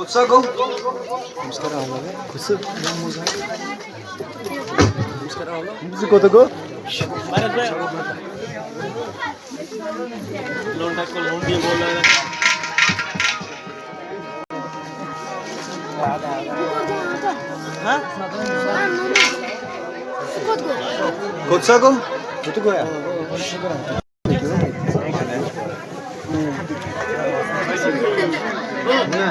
Kutsago. नमस्कार आम्हाला कसं नमस्कार आम्हाला तुमचं कोणतं गो लोन टाको लोन दिए बोल रहा है हाँ Kutsago. होतो गोया Ne?